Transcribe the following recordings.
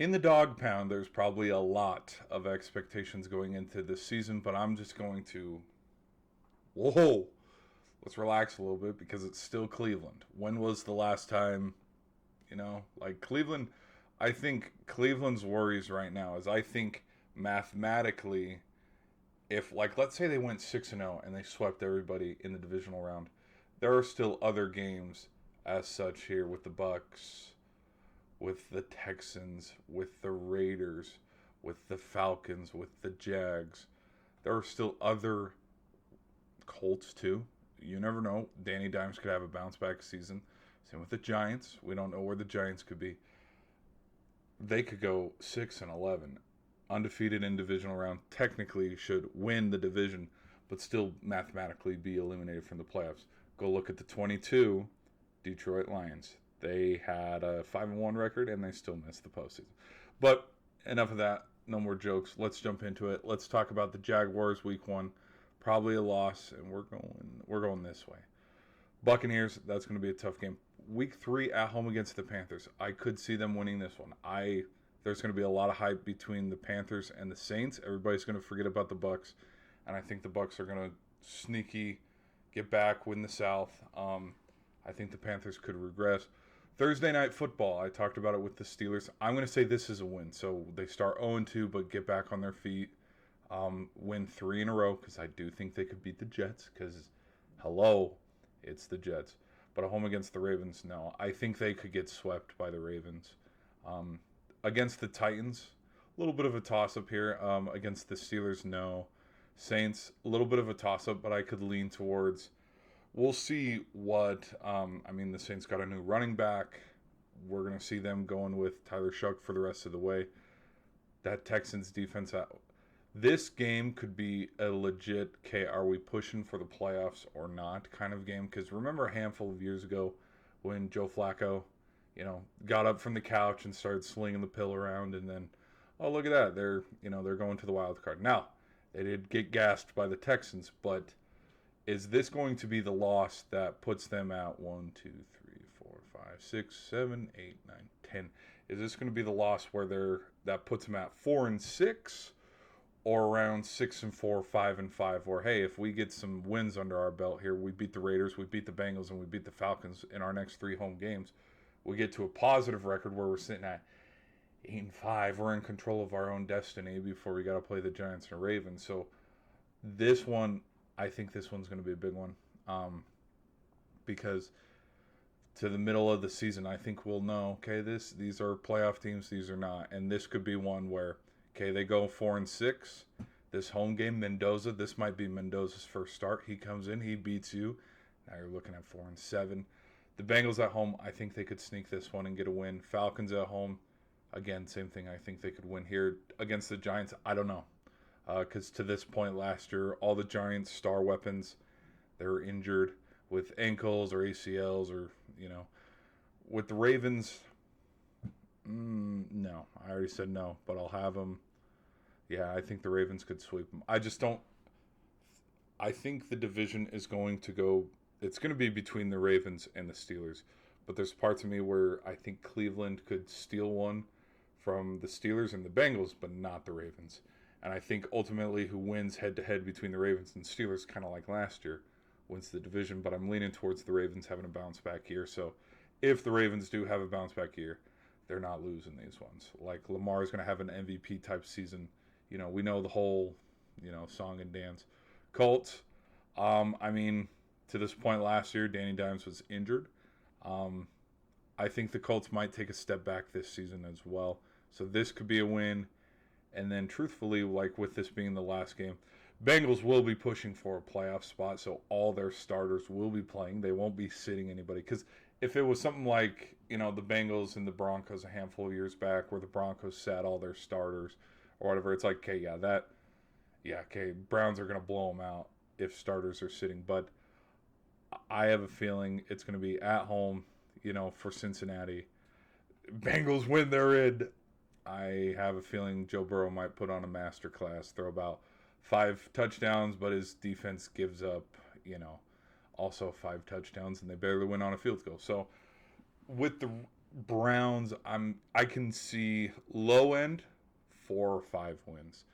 In the dog pound, there's probably a lot of expectations going into this season, but I'm just going to, whoa, let's relax a little bit because it's still Cleveland. When was the last time, like Cleveland? I think Cleveland's worries right now is I think mathematically, if like let's say they went 6-0 and they swept everybody in the divisional round, there are still other games as such here with the Bucks, with the Texans, with the Raiders, with the Falcons, with the Jags. There are still other Colts too. You never know. Danny Dimes could have a bounce back season. Same with the Giants. We don't know where the Giants could be. They could go 6-11, undefeated in divisional round. Technically, should win the division, but still mathematically be eliminated from the playoffs. Go look at the 22 Detroit Lions. They had a 5-1 record and they still missed the postseason. But enough of that. No more jokes. Let's jump into it. Let's talk about the Jaguars week 1. Probably a loss, and we're going this way. Buccaneers, that's going to be a tough game. Week 3 at home against the Panthers. I could see them winning this one. There's going to be a lot of hype between the Panthers and the Saints. Everybody's going to forget about the Bucks, and I think the Bucks are going to sneaky get back, win the South. I think the Panthers could regress. Thursday night football, I talked about it with the Steelers. I'm going to say this is a win. So they start 0-2, but get back on their feet. Win 3 in a row, because I do think they could beat the Jets, because, hello, it's the Jets. But at home against the Ravens, no. I think they could get swept by the Ravens. Against the Titans, a little bit of a toss-up here. Against the Steelers, no. Saints, a little bit of a toss-up, but I could lean towards... We'll see what... the Saints got a new running back. We're going to see them going with Tyler Shuck for the rest of the way. That Texans defense... This game could be a legit, okay, are we pushing for the playoffs or not kind of game. Because remember a handful of years ago when Joe Flacco, got up from the couch and started slinging the pill around, and then, oh, look at that, they're going to the wild card. Now, they did get gassed by the Texans, but is this going to be the loss that puts them at 1, 2, 3, 4, 5, 6, 7, 8, 9, 10? Is this going to be the loss where that puts them at 4-6? Or around 6-4, 5-5, or hey, if we get some wins under our belt here, we beat the Raiders, we beat the Bengals, and we beat the Falcons in our next 3 home games, we get to a positive record where we're sitting at 8-5. We're in control of our own destiny before we got to play the Giants and Ravens. So this one, I think this one's going to be a big one, because to the middle of the season, I think we'll know. Okay, these are playoff teams, these are not, and this could be one where. Okay, they go 4-6. This home game, Mendoza. This might be Mendoza's first start. He comes in, he beats you. Now you're looking at 4-7. The Bengals at home, I think they could sneak this one and get a win. Falcons at home, again, same thing. I think they could win here against the Giants. I don't know, because to this point last year, all the Giants' star weapons, they were injured with ankles or ACLs or with the Ravens. No, I already said no, but I'll have them. Yeah, I think the Ravens could sweep them. I just don't. I think the division is going to go. It's going to be between the Ravens and the Steelers. But there's parts of me where I think Cleveland could steal one from the Steelers and the Bengals, but not the Ravens. And I think ultimately who wins head to head between the Ravens and Steelers, kind of like last year, wins the division. But I'm leaning towards the Ravens having a bounce back year. So if the Ravens do have a bounce back year, they're not losing these ones. Like Lamar is going to have an MVP type season. We know the whole, song and dance. Colts, to this point last year, Danny Dimes was injured. I think the Colts might take a step back this season as well. So this could be a win. And then truthfully, like with this being the last game, Bengals will be pushing for a playoff spot. So all their starters will be playing. They won't be sitting anybody. Because if it was something like, the Bengals and the Broncos a handful of years back where the Broncos sat all their starters or whatever, it's like, okay, Browns are going to blow them out if starters are sitting. But I have a feeling it's going to be at home, for Cincinnati. Bengals win, they're in. I have a feeling Joe Burrow might put on a masterclass, throw about 5 touchdowns, but his defense gives up, also 5 touchdowns, and they barely win on a field goal. So with the Browns, I can see low end 4 or 5 wins.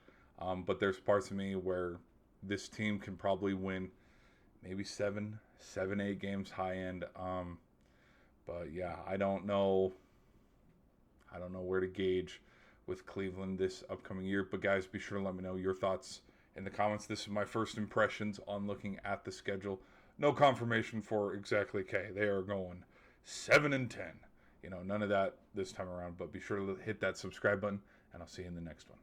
But there's parts of me where this team can probably win maybe 7, 8 games high end. But yeah, I don't know where to gauge with Cleveland this upcoming year. But guys, be sure to let me know your thoughts in the comments. This is my first impressions on looking at the schedule. No confirmation for exactly K. They are going 7-10. None of that this time around. But be sure to hit that subscribe button, and I'll see you in the next one.